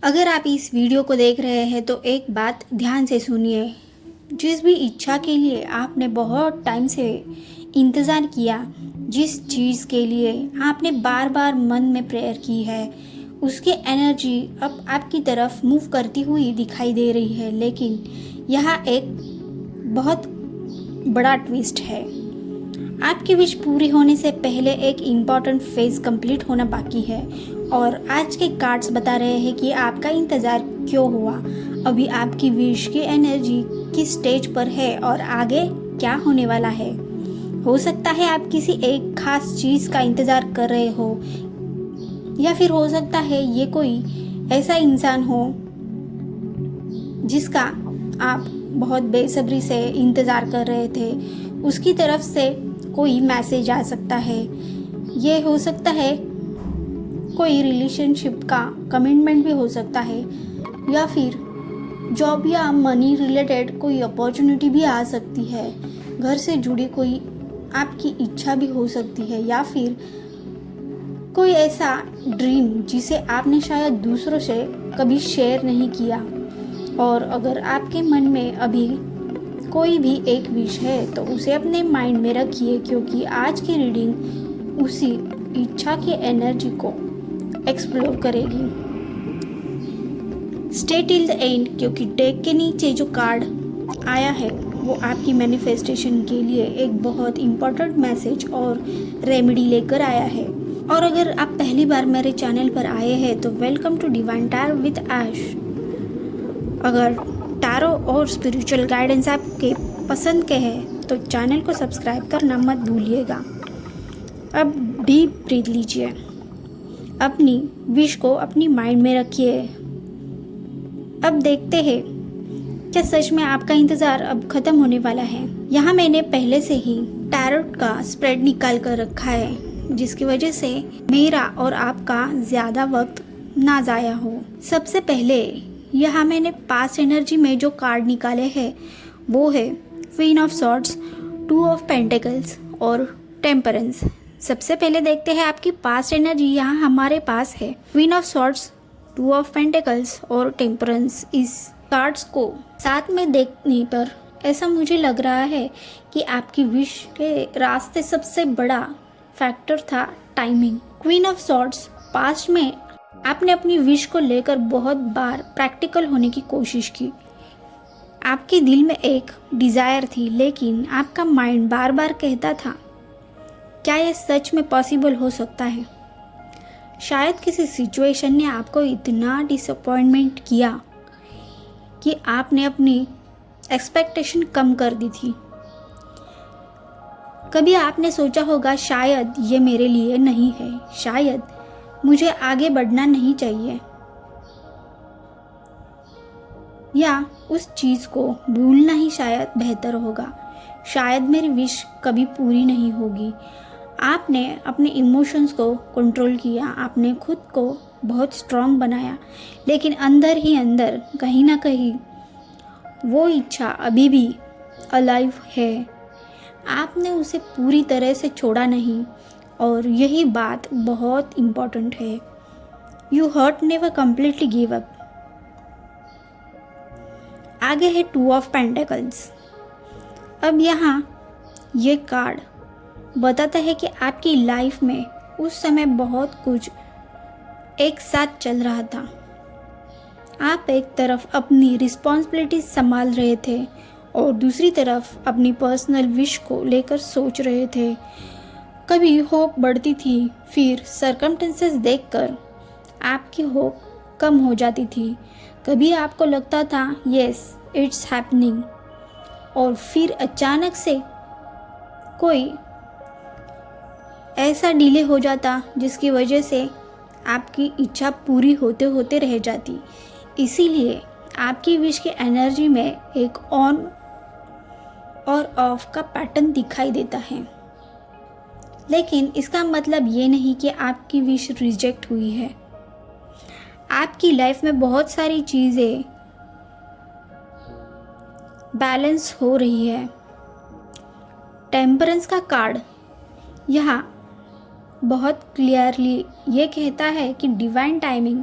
अगर आप इस वीडियो को देख रहे हैं तो एक बात ध्यान से सुनिए। जिस भी इच्छा के लिए आपने बहुत टाइम से इंतज़ार किया, जिस चीज़ के लिए आपने बार बार मन में प्रेयर की है, उसकी एनर्जी अब आपकी तरफ मूव करती हुई दिखाई दे रही है। लेकिन यहाँ एक बहुत बड़ा ट्विस्ट है। आपकी विश पूरी होने से पहले एक इम्पॉर्टेंट फेज कंप्लीट होना बाकी है और आज के कार्ड्स बता रहे हैं कि आपका इंतज़ार क्यों हुआ। अभी आपकी विश की एनर्जी किस स्टेज पर है और आगे क्या होने वाला है। हो सकता है आप किसी एक खास चीज़ का इंतज़ार कर रहे हो, या फिर हो सकता है ये कोई ऐसा इंसान हो जिसका आप बहुत बेसब्री से इंतज़ार कर रहे थे। उसकी तरफ से कोई मैसेज आ सकता है। ये हो सकता है कोई रिलेशनशिप का कमिटमेंट भी हो सकता है, या फिर जॉब या मनी रिलेटेड कोई अपॉर्चुनिटी भी आ सकती है। घर से जुड़ी कोई आपकी इच्छा भी हो सकती है, या फिर कोई ऐसा ड्रीम जिसे आपने शायद दूसरों से कभी शेयर नहीं किया। और अगर आपके मन में अभी कोई भी एक विश है तो उसे अपने माइंड में रखिए, क्योंकि आज की रीडिंग उसी इच्छा की एनर्जी को एक्सप्लोर करेगी। स्टे टिल द एंड, क्योंकि डेक के नीचे जो कार्ड आया है वो आपकी मैनिफेस्टेशन के लिए एक बहुत इम्पोर्टेंट मैसेज और रेमेडी लेकर आया है। और अगर आप पहली बार मेरे चैनल पर आए हैं तो welcome to divine tarot with Ash. अगर टैरो और स्पिरिचुअल गाइडेंस आपके पसंद के हैं तो चैनल को सब्सक्राइब करना मत भूलिएगा। अब डीप ब्रीथ लीजिए, अपनी विश को अपनी माइंड में रखिए। अब देखते हैं क्या सच में आपका इंतज़ार अब ख़त्म होने वाला है। यहाँ मैंने पहले से ही टैरोट का स्प्रेड निकाल कर रखा है, जिसकी वजह से मेरा और आपका ज़्यादा वक्त ना ज़ाया हो। सबसे पहले यहाँ मैंने पास्ट एनर्जी में जो कार्ड निकाले हैं वो है queen of swords, two of pentacles और टेम्परेंस। सबसे पहले देखते हैं आपकी पास्ट एनर्जी यहाँ हमारे पास है। Queen of swords, two of pentacles और टेम्परेंस। इस कार्ड्स को साथ में देखने पर ऐसा मुझे लग रहा है कि आपकी विश के रास्ते सबसे बड़ा फैक्टर था timing. Queen of swords, past में आपने अपनी विश को लेकर बहुत बार प्रैक्टिकल होने की कोशिश की। आपके दिल में एक डिज़ायर थी, लेकिन आपका माइंड बार बार कहता था क्या यह सच में पॉसिबल हो सकता है। शायद किसी सिचुएशन ने आपको इतना डिसअपॉइंटमेंट किया कि आपने अपनी एक्सपेक्टेशन कम कर दी थी। कभी आपने सोचा होगा शायद ये मेरे लिए नहीं है, शायद मुझे आगे बढ़ना नहीं चाहिए, या उस चीज़ को भूलना ही शायद बेहतर होगा, शायद मेरी विश कभी पूरी नहीं होगी। आपने अपने इमोशंस को कंट्रोल किया, आपने खुद को बहुत स्ट्रांग बनाया, लेकिन अंदर ही अंदर कहीं ना कहीं वो इच्छा अभी भी अलाइव है। आपने उसे पूरी तरह से छोड़ा नहीं, और यही बात बहुत इम्पॉर्टेंट है। You hurt never completely give up. आगे है टू ऑफ पेंटिकल्स। अब यहाँ ये कार्ड बताता है कि आपकी लाइफ में उस समय बहुत कुछ एक साथ चल रहा था। आप एक तरफ अपनी रिस्पॉन्सिबिलिटीज संभाल रहे थे और दूसरी तरफ अपनी पर्सनल विश को लेकर सोच रहे थे। कभी होप बढ़ती थी, फिर सर्कमस्टेंसेस देखकर आपकी होप कम हो जाती थी। कभी आपको लगता था यस इट्स हैपनिंग, और फिर अचानक से कोई ऐसा डिले हो जाता जिसकी वजह से आपकी इच्छा पूरी होते होते रह जाती। इसीलिए आपकी विश की एनर्जी में एक ऑन और ऑफ का पैटर्न दिखाई देता है। लेकिन इसका मतलब ये नहीं कि आपकी विश रिजेक्ट हुई है। आपकी लाइफ में बहुत सारी चीज़ें बैलेंस हो रही है। टेम्परेंस का कार्ड यहाँ बहुत क्लियरली ये कहता है कि डिवाइन टाइमिंग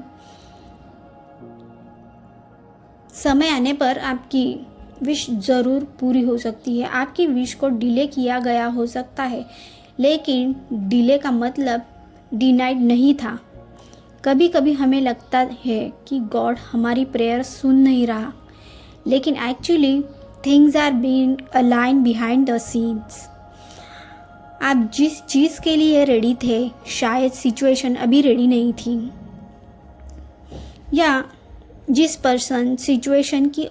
समय आने पर आपकी विश ज़रूर पूरी हो सकती है। आपकी विश को डिले किया गया हो सकता है, लेकिन डिले का मतलब डिनाइड नहीं था। कभी कभी हमें लगता है कि गॉड हमारी प्रेयर सुन नहीं रहा, लेकिन actually things are being align behind the scenes. आप जिस चीज़ के लिए रेडी थे, शायद सिचुएशन अभी रेडी नहीं थी, या जिस पर्सन सिचुएशन की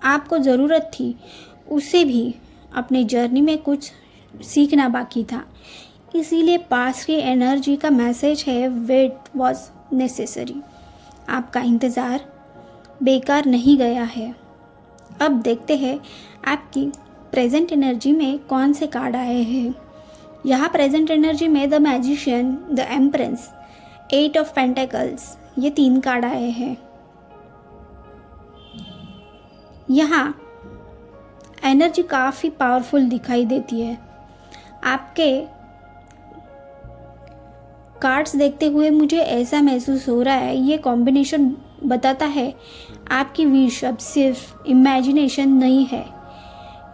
आपको ज़रूरत थी उसे भी अपने जर्नी में कुछ सीखना बाकी था। इसीलिए पास की एनर्जी का मैसेज है, वेट वॉज नेसेसरी। आपका इंतज़ार बेकार नहीं गया है। अब देखते हैं आपकी प्रेजेंट एनर्जी में कौन से कार्ड आए हैं। यहाँ प्रेजेंट एनर्जी में the magician, the empress, 8 of pentacles, ये 3 कार्ड आए हैं। यहाँ एनर्जी काफ़ी पावरफुल दिखाई देती है। आपके कार्ड्स देखते हुए मुझे ऐसा महसूस हो रहा है, ये कॉम्बिनेशन बताता है आपकी विश अब सिर्फ इमेजिनेशन नहीं है,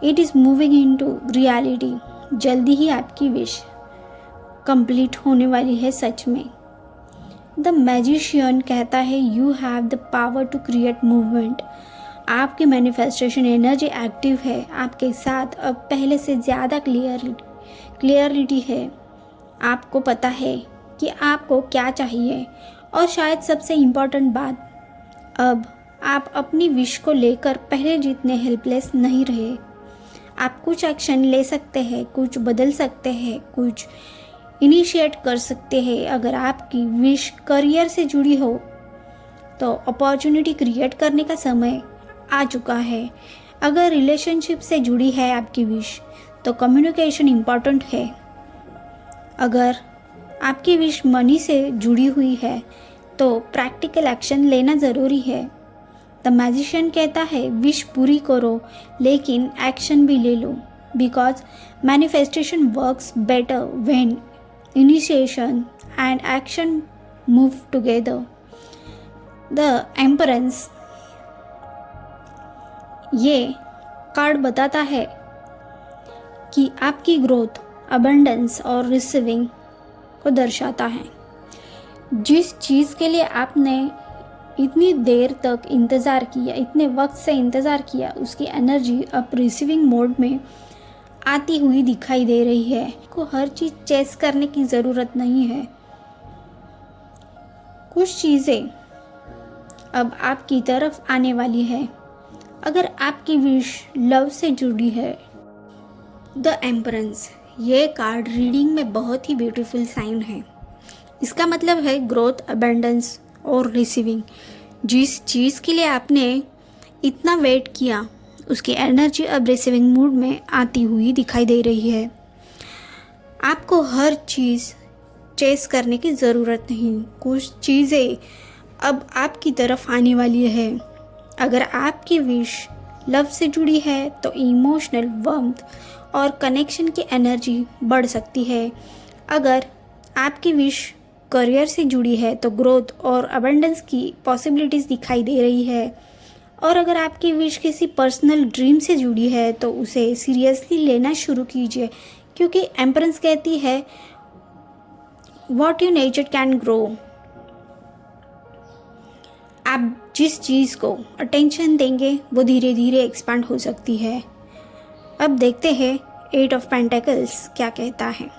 it is moving into reality. जल्दी ही आपकी विश कंप्लीट होने वाली है सच में। द मैजिशियन कहता है, you have the power to create movement. आपकी मैनिफेस्टेशन एनर्जी एक्टिव है, आपके साथ अब पहले से ज़्यादा क्लियरिटी है। आपको पता है कि आपको क्या चाहिए, और शायद सबसे इम्पॉर्टेंट बात, अब आप अपनी विश को लेकर पहले जितने हेल्पलेस नहीं रहे। आप कुछ एक्शन ले सकते हैं, कुछ बदल सकते हैं, कुछ इनिशिएट कर सकते हैं। अगर आपकी विश करियर से जुड़ी हो तो अपॉर्चुनिटी क्रिएट करने का समय आ चुका है। अगर रिलेशनशिप से जुड़ी है आपकी विश तो कम्युनिकेशन इम्पॉर्टेंट है। अगर आपकी विश मनी से जुड़ी हुई है तो प्रैक्टिकल एक्शन लेना ज़रूरी है। द मैजिशियन कहता है, विश पूरी करो लेकिन एक्शन भी ले लो, because manifestation works better when initiation and action move together. The empress, ये कार्ड बताता है कि आपकी ग्रोथ, अबंडेंस और रिसीविंग को दर्शाता है। जिस चीज़ के लिए आपने इतनी देर तक इंतज़ार किया, इतने वक्त से इंतज़ार किया, उसकी एनर्जी अब रिसीविंग मोड में आती हुई दिखाई दे रही है। को हर चीज़ चेस करने की ज़रूरत नहीं है। कुछ चीज़ें अब आपकी तरफ आने वाली है। अगर आपकी विश लव से जुड़ी है, द एम्परेंस, ये कार्ड रीडिंग में बहुत ही ब्यूटीफुल साइन है। इसका मतलब है ग्रोथ, अबंडेंस और रिसीविंग। जिस चीज़ के लिए आपने इतना वेट किया, उसकी एनर्जी अब रिसीविंग मूड में आती हुई दिखाई दे रही है। आपको हर चीज़ चेस करने की ज़रूरत नहीं। कुछ चीज़ें अब आपकी तरफ आने वाली है। अगर आपकी विश लव से जुड़ी है तो इमोशनल वार्मथ और कनेक्शन की एनर्जी बढ़ सकती है। अगर आपकी विश करियर से जुड़ी है तो ग्रोथ और अबंडेंस की पॉसिबिलिटीज़ दिखाई दे रही है। और अगर आपकी विश किसी पर्सनल ड्रीम से जुड़ी है तो उसे सीरियसली लेना शुरू कीजिए, क्योंकि एम्परेंस कहती है, what you nature can grow. आप जिस चीज़ को अटेंशन देंगे वो धीरे धीरे एक्सपांड हो सकती है। अब देखते हैं 8 ऑफ पेंटेकल्स क्या कहता है।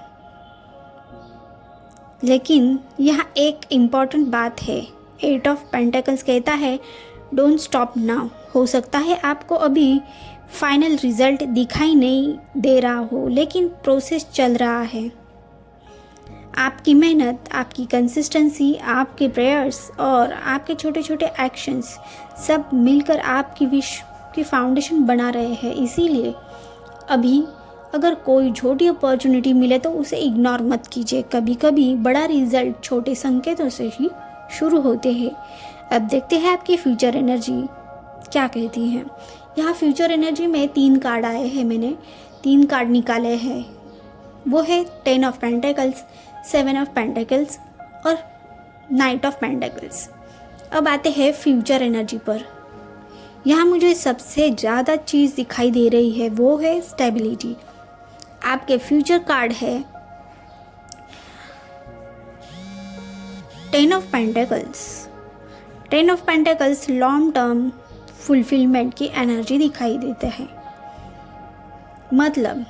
लेकिन यहाँ एक इम्पॉर्टेंट बात है। 8 ऑफ पेंटेकल्स कहता है, डोंट स्टॉप नाउ। हो सकता है आपको अभी फाइनल रिजल्ट दिखाई नहीं दे रहा हो, लेकिन प्रोसेस चल रहा है। आपकी मेहनत, आपकी कंसिस्टेंसी, आपके प्रेयर्स और आपके छोटे छोटे एक्शंस सब मिलकर आपकी विश की फाउंडेशन बना रहे हैं। इसीलिए अभी अगर कोई छोटी अपॉर्चुनिटी मिले तो उसे इग्नोर मत कीजिए। कभी कभी बड़ा रिजल्ट छोटे संकेतों से ही शुरू होते हैं। अब देखते हैं आपकी फ्यूचर एनर्जी क्या कहती है। यहाँ फ्यूचर एनर्जी में 3 कार्ड आए हैं। मैंने 3 कार्ड निकाले हैं। वो है 10 ऑफ पेंटेकल्स, 7 ऑफ पेंटेकल्स और नाइट ऑफ पेंटेकल्स। अब आते हैं फ्यूचर एनर्जी पर। यहाँ मुझे सबसे ज़्यादा चीज़ दिखाई दे रही है वो है स्टेबिलिटी। आपके फ्यूचर कार्ड है 10 of pentacles. 10 of pentacles long term fulfilment की एनर्जी दिखाई देते हैं। मतलब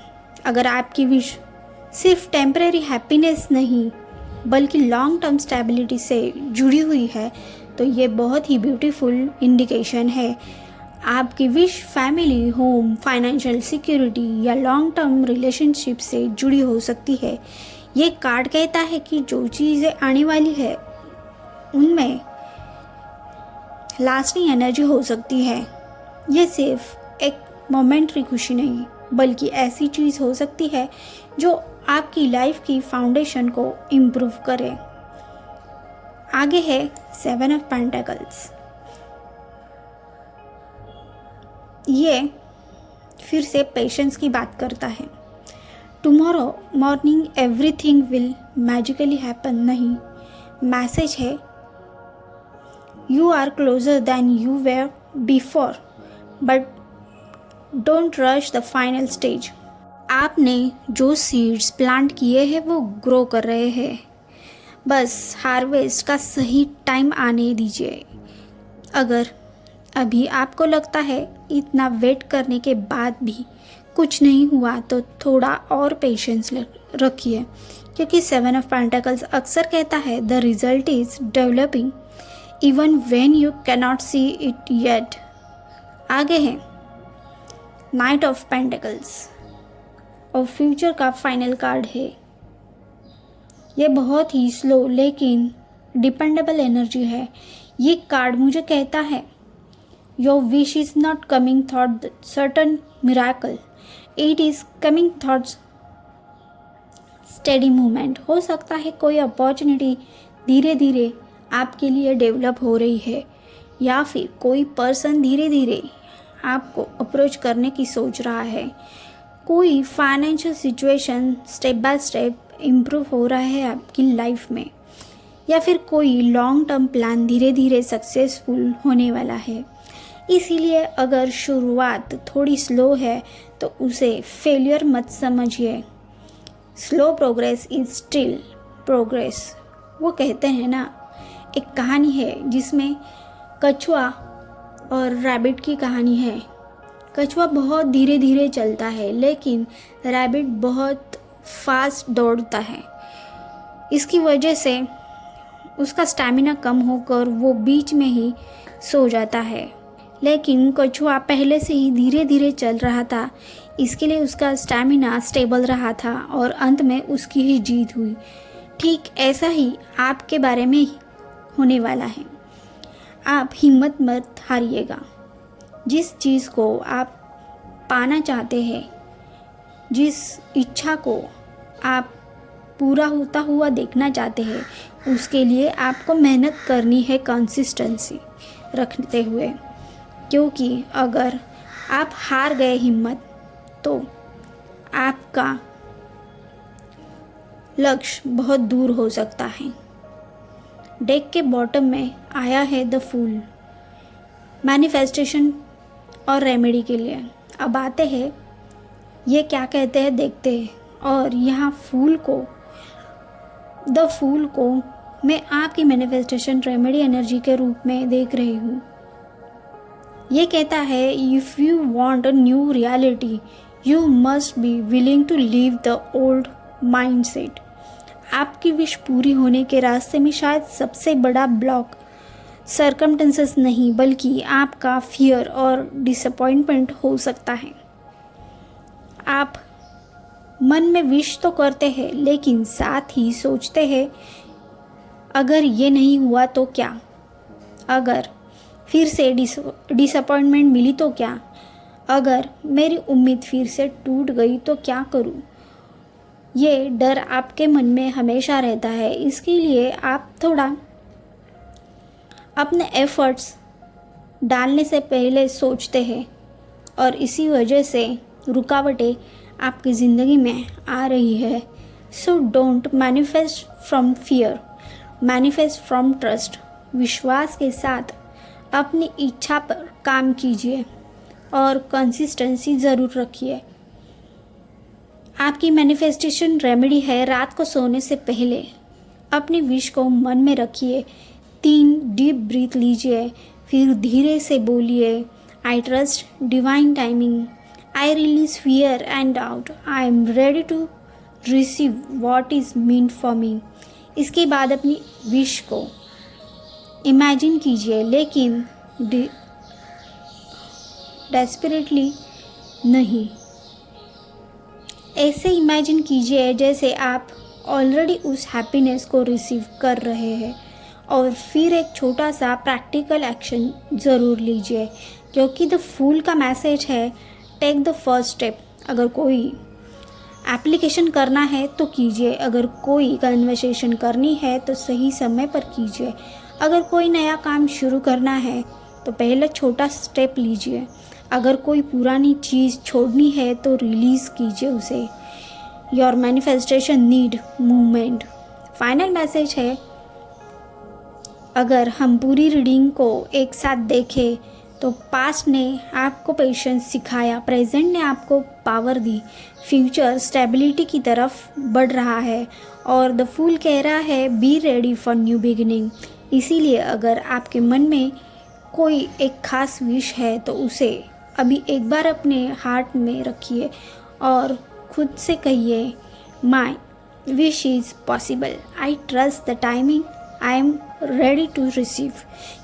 अगर आपकी विश सिर्फ टेम्परेरी हैप्पीनेस नहीं बल्कि लॉन्ग टर्म स्टेबिलिटी से जुड़ी हुई है तो ये बहुत ही ब्यूटीफुल इंडिकेशन है। आपकी wish family, home, financial security या लॉन्ग टर्म रिलेशनशिप से जुड़ी हो सकती है। ये कार्ड कहता है कि जो चीज़ें आने वाली है उनमें लास्टिंग एनर्जी हो सकती है। ये सिर्फ एक मोमेंट्री खुशी नहीं बल्कि ऐसी चीज़ हो सकती है जो आपकी लाइफ की फाउंडेशन को इम्प्रूव करे। आगे है 7 ऑफ पेंटिकल्स। ये फिर से पेशेंस की बात करता है। Tomorrow morning everything will magically happen नहीं, मैसेज है you are closer than you were before but don't rush the final stage. आपने जो सीड्स प्लांट किए हैं वो ग्रो कर रहे हैं, बस हार्वेस्ट का सही टाइम आने दीजिए। अगर अभी आपको लगता है इतना वेट करने के बाद भी कुछ नहीं हुआ तो थोड़ा और पेशेंस रखिए, क्योंकि 7 ऑफ पेंटिकल्स अक्सर कहता है the result is developing even when you cannot see it yet. आगे है नाइट ऑफ पेंटिकल्स और फ्यूचर का फाइनल कार्ड है। ये बहुत ही स्लो लेकिन डिपेंडेबल एनर्जी है। ये कार्ड मुझे कहता है your wish is not coming thought certain miracle, it is coming thoughts steady movement. हो सकता है कोई अपॉर्चुनिटी धीरे धीरे आपके लिए डेवलप हो रही है या फिर कोई पर्सन धीरे धीरे आपको अप्रोच करने की सोच रहा है। कोई financial situation step by step improve हो रहा है आपकी लाइफ में, या फिर कोई लॉन्ग टर्म प्लान धीरे धीरे सक्सेसफुल होने वाला है। इसीलिए अगर शुरुआत थोड़ी स्लो है तो उसे फेलियर मत समझिए। Slow progress is still progress. वो कहते हैं ना, एक कहानी है जिसमें कछुआ और रैबिट की कहानी है। कछुआ बहुत धीरे धीरे चलता है लेकिन रैबिट बहुत फास्ट दौड़ता है। इसकी वजह से उसका स्टैमिना कम होकर वो बीच में ही सो जाता है। लेकिन कछुआ पहले से ही धीरे धीरे चल रहा था, इसके लिए उसका स्टैमिना स्टेबल रहा था और अंत में उसकी ही जीत हुई। ठीक ऐसा ही आपके बारे में होने वाला है। आप हिम्मत मत हारिएगा। जिस चीज़ को आप पाना चाहते हैं, जिस इच्छा को आप पूरा होता हुआ देखना चाहते हैं, उसके लिए आपको मेहनत करनी है कंसिस्टेंसी रखते हुए। क्योंकि अगर आप हार गए हिम्मत तो आपका लक्ष्य बहुत दूर हो सकता है। डेक के बॉटम में आया है द फूल, मैनिफेस्टेशन और रेमेडी के लिए। अब आते हैं ये क्या कहते हैं देखते हैं। और यहाँ द फूल को मैं आपकी मैनिफेस्टेशन रेमेडी एनर्जी के रूप में देख रही हूँ। ये कहता है if you want a new reality you must be willing to leave the old mindset. आपकी विश पूरी होने के रास्ते में शायद सबसे बड़ा ब्लॉक सर्कमटेंसेस नहीं बल्कि आपका फियर और डिसअपॉइंटमेंट हो सकता है। आप मन में विश तो करते हैं लेकिन साथ ही सोचते हैं अगर ये नहीं हुआ तो क्या, अगर फिर से डिसअपॉइंटमेंट मिली तो क्या, अगर मेरी उम्मीद फिर से टूट गई तो क्या करूं। ये डर आपके मन में हमेशा रहता है, इसके लिए आप थोड़ा अपने एफर्ट्स डालने से पहले सोचते हैं और इसी वजह से रुकावटें आपकी ज़िंदगी में आ रही है। So don't manifest from fear, manifest from trust. विश्वास के साथ अपनी इच्छा पर काम कीजिए और कंसिस्टेंसी ज़रूर रखिए। आपकी मैनिफेस्टेशन रेमेडी है, रात को सोने से पहले अपनी विश को मन में रखिए, 3 डीप ब्रीथ लीजिए, फिर धीरे से बोलिए, I trust divine timing, I release fear and doubt, I am ready to receive what is meant for me. इसके बाद अपनी विश को इमेजिन कीजिए, लेकिन डेस्परेटली नहीं। ऐसे इमेजिन कीजिए जैसे आप ऑलरेडी उस हैप्पीनेस को रिसीव कर रहे हैं। और फिर एक छोटा सा प्रैक्टिकल एक्शन ज़रूर लीजिए, क्योंकि द फूल का मैसेज है टेक द फर्स्ट स्टेप। अगर कोई एप्लीकेशन करना है तो कीजिए, अगर कोई कन्वर्सेशन करनी है तो सही समय पर कीजिए, अगर कोई नया काम शुरू करना है तो पहले छोटा स्टेप लीजिए, अगर कोई पुरानी चीज़ छोड़नी है तो रिलीज़ कीजिए उसे। Your manifestation need movement. Final message है, अगर हम पूरी रीडिंग को एक साथ देखें तो पास्ट ने आपको पेशेंस सिखाया, प्रेजेंट ने आपको पावर दी, फ्यूचर स्टेबिलिटी की तरफ बढ़ रहा है और द फूल कह रहा है be ready for new beginning. इसीलिए अगर आपके मन में कोई एक खास विश है तो उसे अभी एक बार अपने हार्ट में रखिए और खुद से कहिए, my wish is possible, I trust the timing, I am ready to receive.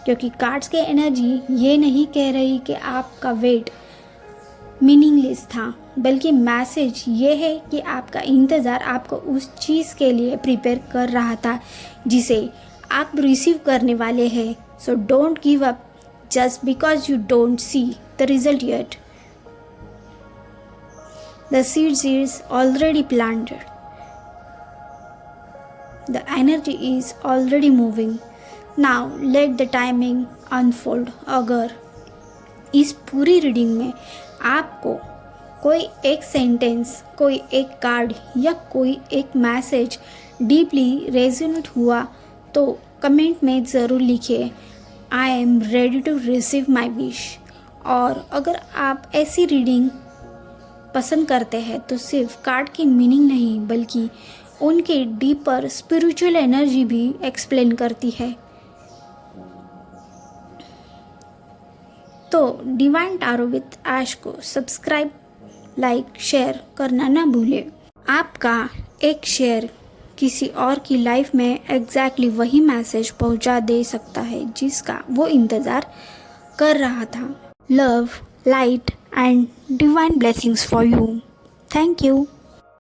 क्योंकि कार्ड्स के एनर्जी ये नहीं कह रही कि आपका वेट मीनिंगलेस था, बल्कि मैसेज ये है कि आपका इंतज़ार आपको उस चीज़ के लिए प्रिपेयर कर रहा था जिसे आप रिसीव करने वाले हैं। So don't give up just because you don't see the result yet. The seeds is already planted. The energy is already moving. Now let the timing unfold. अगर इस पूरी रीडिंग में आपको कोई एक सेंटेंस, कोई एक कार्ड या कोई एक मैसेज डीपली रेजोनेट हुआ तो कमेंट में ज़रूर लिखिए, I am ready to receive my wish. और अगर आप ऐसी रीडिंग पसंद करते हैं तो सिर्फ कार्ड की मीनिंग नहीं बल्कि उनके डीपर स्पिरिचुअल एनर्जी भी एक्सप्लेन करती है। तो डिवाइन टारो विद ऐश को सब्सक्राइब, लाइक, शेयर करना ना भूलें। आपका एक शेयर किसी और की लाइफ में एग्जैक्टली वही मैसेज पहुंचा दे सकता है जिसका वो इंतज़ार कर रहा था। Love, light and divine blessings for you. Thank you.